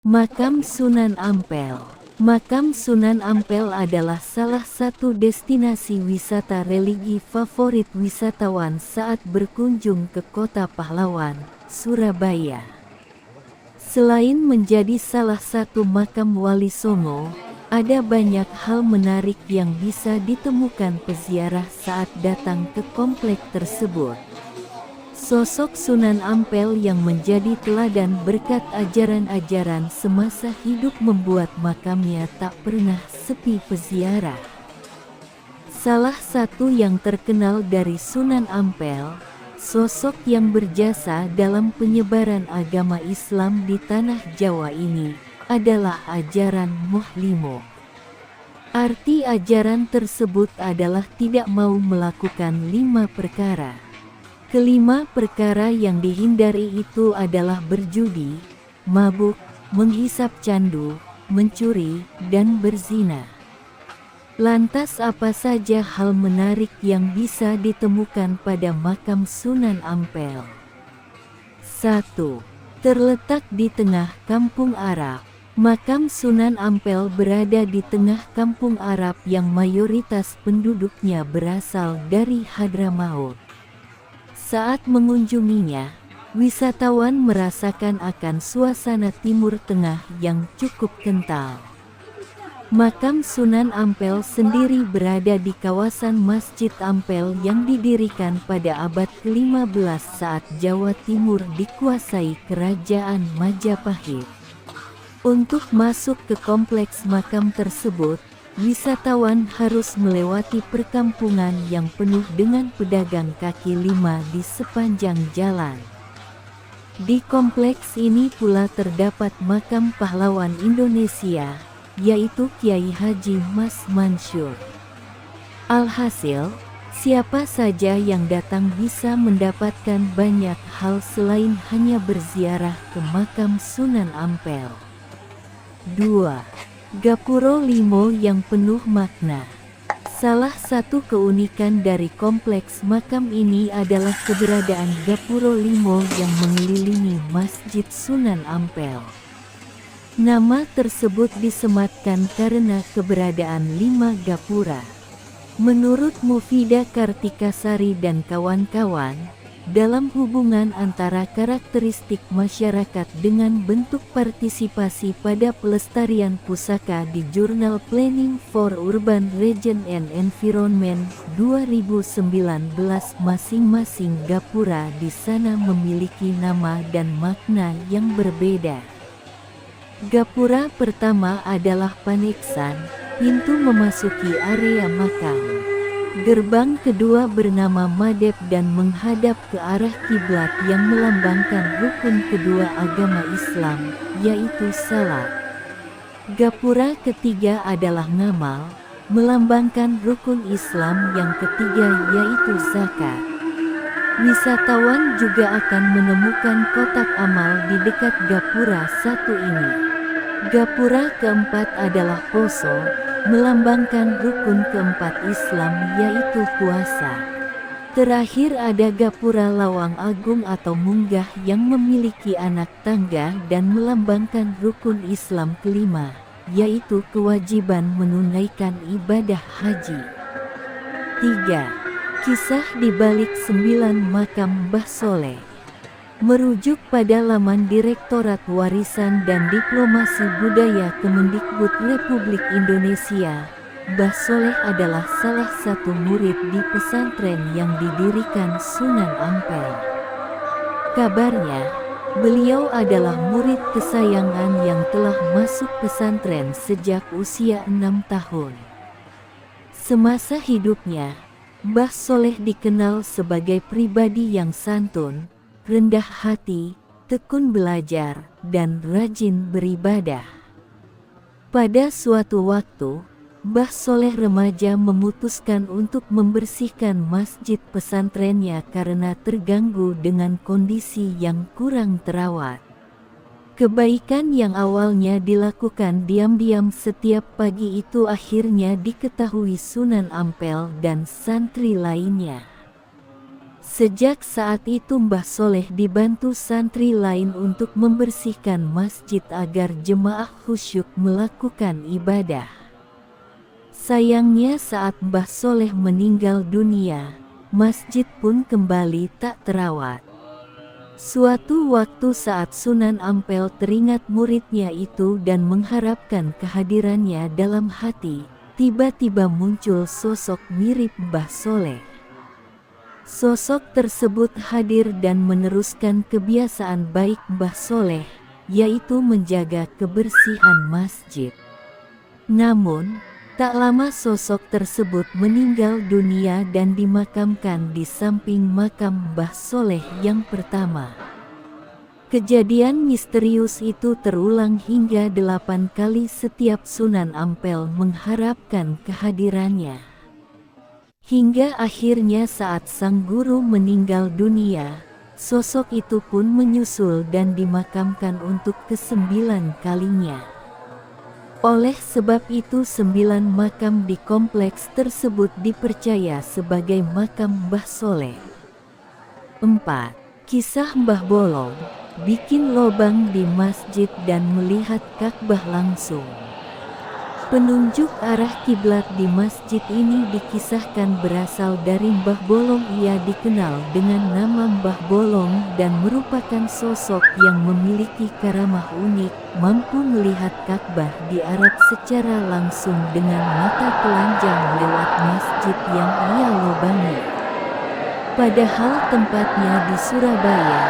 Makam Sunan Ampel. Makam Sunan Ampel adalah salah satu destinasi wisata religi favorit wisatawan saat berkunjung ke Kota Pahlawan, Surabaya. Selain menjadi salah satu makam Wali Songo, ada banyak hal menarik yang bisa ditemukan peziarah saat datang ke komplek tersebut. Sosok Sunan Ampel yang menjadi teladan berkat ajaran-ajaran semasa hidup membuat makamnya tak pernah sepi peziarah. Salah satu yang terkenal dari Sunan Ampel, sosok yang berjasa dalam penyebaran agama Islam di tanah Jawa ini, adalah ajaran Mohlimo. Arti ajaran tersebut adalah tidak mau melakukan 5 perkara. Kelima perkara yang dihindari itu adalah berjudi, mabuk, menghisap candu, mencuri, dan berzina. Lantas apa saja hal menarik yang bisa ditemukan pada makam Sunan Ampel? 1. Terletak di tengah kampung Arab. Makam Sunan Ampel berada di tengah kampung Arab yang mayoritas penduduknya berasal dari Hadramaut. Saat mengunjunginya, wisatawan merasakan akan suasana Timur Tengah yang cukup kental. Makam Sunan Ampel sendiri berada di kawasan Masjid Ampel yang didirikan pada abad ke-15 saat Jawa Timur dikuasai Kerajaan Majapahit. Untuk masuk ke kompleks makam tersebut, wisatawan harus melewati perkampungan yang penuh dengan pedagang kaki lima di sepanjang jalan. Di kompleks ini pula terdapat makam pahlawan Indonesia, yaitu Kiai Haji Mas Mansur. Alhasil, siapa saja yang datang bisa mendapatkan banyak hal selain hanya berziarah ke makam Sunan Ampel. 2. Gapuro Limo yang penuh makna. Salah satu keunikan dari kompleks makam ini adalah keberadaan Gapuro Limo yang mengelilingi Masjid Sunan Ampel. Nama tersebut disematkan karena keberadaan 5 gapura. Menurut Mufida Kartikasari dan kawan-kawan, dalam hubungan antara karakteristik masyarakat dengan bentuk partisipasi pada pelestarian pusaka di Jurnal Planning for Urban Region and Environment 2019, masing-masing gapura di sana memiliki nama dan makna yang berbeda. Gapura pertama adalah Paneksan, pintu memasuki area makam. Gerbang kedua bernama Madep dan menghadap ke arah kiblat yang melambangkan rukun kedua agama Islam, yaitu salat. Gapura ketiga adalah Ngamal, melambangkan rukun Islam yang ketiga yaitu zakat. Wisatawan juga akan menemukan kotak amal di dekat gapura satu ini. Gapura keempat adalah Poso, melambangkan rukun keempat Islam yaitu puasa. Terakhir ada Gapura Lawang Agung atau Munggah yang memiliki anak tangga dan melambangkan rukun Islam kelima, yaitu kewajiban menunaikan ibadah haji. 3. Kisah di balik 9 makam Mbah Soleh. Merujuk pada laman Direktorat Warisan dan Diplomasi Budaya Kemendikbud Republik Indonesia, Mbah Soleh adalah salah satu murid di pesantren yang didirikan Sunan Ampel. Kabarnya, beliau adalah murid kesayangan yang telah masuk pesantren sejak usia 6 tahun. Semasa hidupnya, Mbah Soleh dikenal sebagai pribadi yang santun, rendah hati, tekun belajar, dan rajin beribadah. Pada suatu waktu, Mbah Soleh remaja memutuskan untuk membersihkan masjid pesantrennya karena terganggu dengan kondisi yang kurang terawat. Kebaikan yang awalnya dilakukan diam-diam setiap pagi itu akhirnya diketahui Sunan Ampel dan santri lainnya. Sejak saat itu Mbah Soleh dibantu santri lain untuk membersihkan masjid agar jemaah khusyuk melakukan ibadah. Sayangnya saat Mbah Soleh meninggal dunia, masjid pun kembali tak terawat. Suatu waktu saat Sunan Ampel teringat muridnya itu dan mengharapkan kehadirannya dalam hati, tiba-tiba muncul sosok mirip Mbah Soleh. Sosok tersebut hadir dan meneruskan kebiasaan baik Mbah Soleh, yaitu menjaga kebersihan masjid. Namun, tak lama sosok tersebut meninggal dunia dan dimakamkan di samping makam Mbah Soleh yang pertama. Kejadian misterius itu terulang hingga 8 kali setiap Sunan Ampel mengharapkan kehadirannya. Hingga akhirnya saat sang guru meninggal dunia, sosok itu pun menyusul dan dimakamkan untuk ke-9 kalinya. Oleh sebab itu 9 makam di kompleks tersebut dipercaya sebagai makam Mbah Soleh. 4. Kisah Mbah Bolong, bikin lobang di masjid dan melihat Ka'bah langsung. Penunjuk arah kiblat di masjid ini dikisahkan berasal dari Mbah Bolong. Ia dikenal dengan nama Mbah Bolong dan merupakan sosok yang memiliki karamah unik, mampu melihat Ka'bah di Arab secara langsung dengan mata telanjang lewat masjid yang ia lobangi. Padahal tempatnya di Surabaya,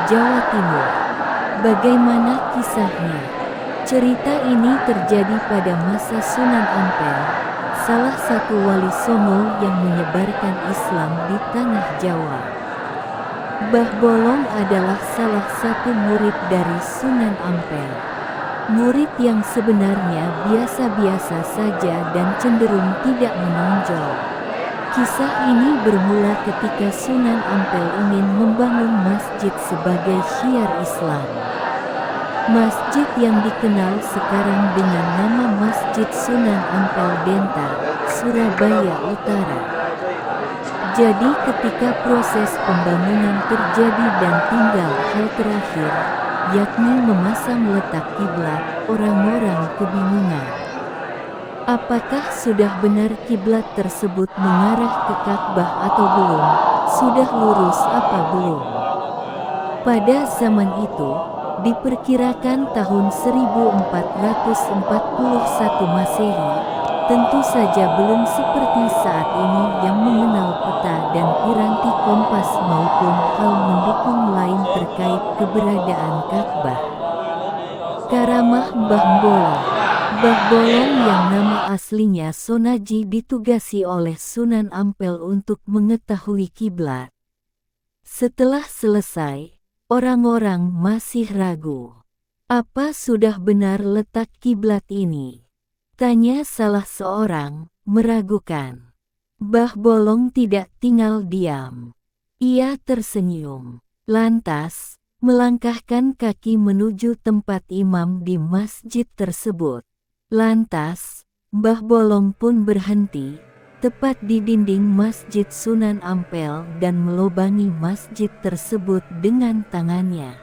Jawa Timur. Bagaimana kisahnya? Cerita ini terjadi pada masa Sunan Ampel, salah satu wali Songo yang menyebarkan Islam di tanah Jawa. Mbah Bolong adalah salah satu murid dari Sunan Ampel. Murid yang sebenarnya biasa-biasa saja dan cenderung tidak menonjol. Kisah ini bermula ketika Sunan Ampel ingin membangun masjid sebagai syiar Islam. Masjid yang dikenal sekarang dengan nama Masjid Sunan Ampel Denta, Surabaya Utara. Jadi ketika proses pembangunan terjadi dan tinggal hal terakhir, yakni memasang letak kiblat, orang-orang kebingungan. Apakah sudah benar kiblat tersebut mengarah ke Ka'bah atau belum? Sudah lurus apa belum? Pada zaman itu, diperkirakan tahun 1441 Masehi, tentu saja belum seperti saat ini yang mengenal peta dan piranti kompas maupun hal mendukung lain terkait keberadaan Ka'bah. Karamah Mbah Bolong. Mbah Bolong yang nama aslinya Sonaji ditugasi oleh Sunan Ampel untuk mengetahui kiblat. Setelah selesai, orang-orang masih ragu. Apa sudah benar letak kiblat ini? Tanya salah seorang, meragukan. Mbah Bolong tidak tinggal diam. Ia tersenyum. Lantas, melangkahkan kaki menuju tempat imam di masjid tersebut. Lantas, Mbah Bolong pun berhenti, tepat di dinding Masjid Sunan Ampel dan melobangi masjid tersebut dengan tangannya.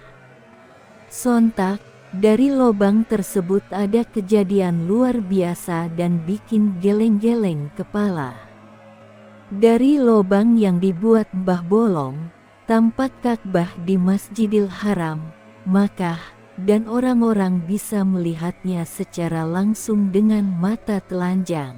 Sontak, dari lobang tersebut ada kejadian luar biasa dan bikin geleng-geleng kepala. Dari lobang yang dibuat Mbah Bolong, tampak Ka'bah di Masjidil Haram, Makkah, dan orang-orang bisa melihatnya secara langsung dengan mata telanjang.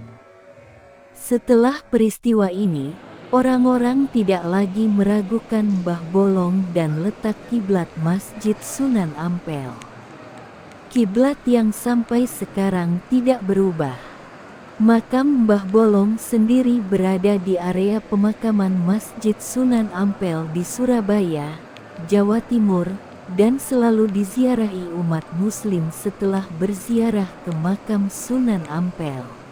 Setelah peristiwa ini, orang-orang tidak lagi meragukan Mbah Bolong dan letak kiblat Masjid Sunan Ampel. Kiblat yang sampai sekarang tidak berubah. Makam Mbah Bolong sendiri berada di area pemakaman Masjid Sunan Ampel di Surabaya, Jawa Timur, dan selalu diziarahi umat muslim setelah berziarah ke makam Sunan Ampel.